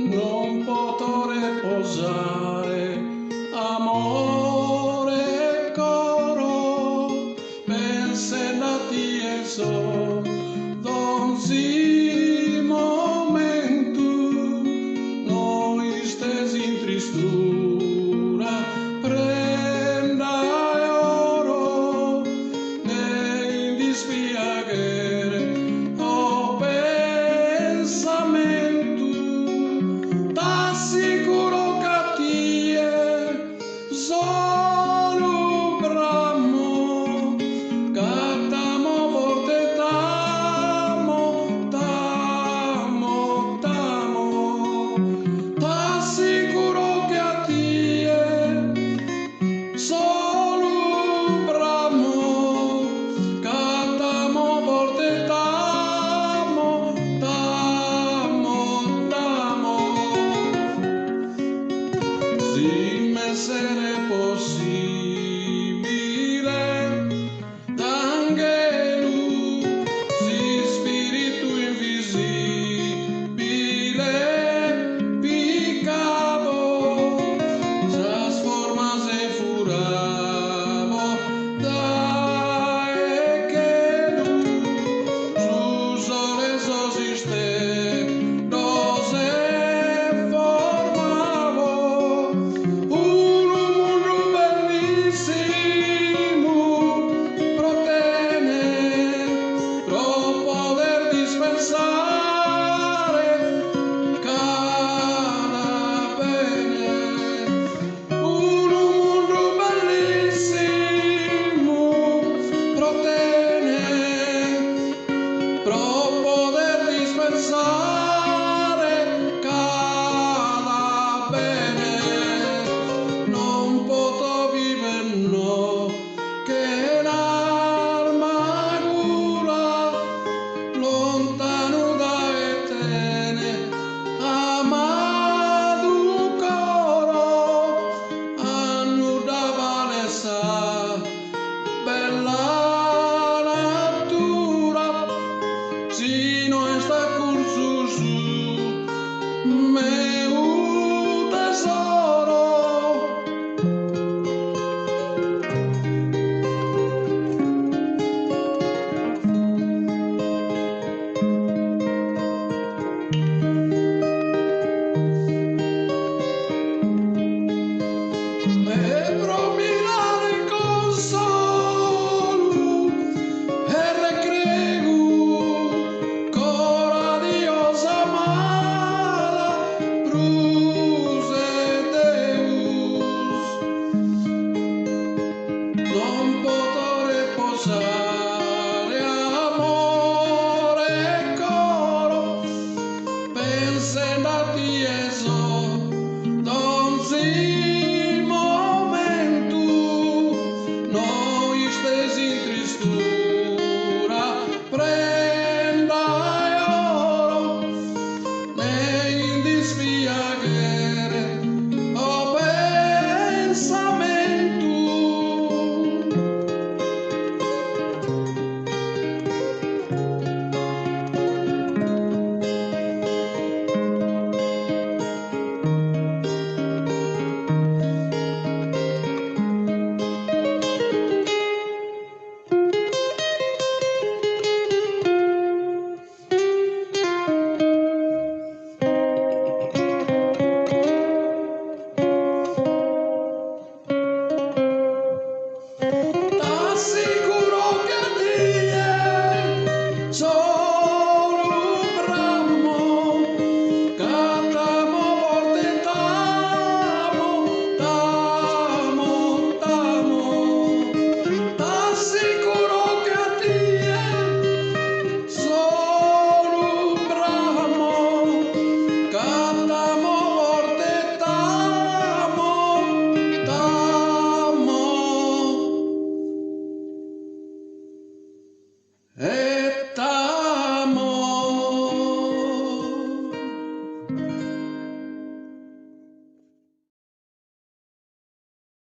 Non potrò riposare, amore coro, pensati e so, donzi momento, noi stesi in tristura, prenda oro, e in dispiacere, o pensamento, t'assicuro che tie solo bramo, che t'amo forte, t'amo, t'assicuro che a tie solo bramo, che t'amo forte, si m'essere possibile, d'angelo, si spirito invisibile, piccavo, s'as formas e furavo, dai che su sole esiste, rose formavo, un mondo bellissimo, protene, troppo poter dispensare, cara bene, un mondo bellissimo, protene.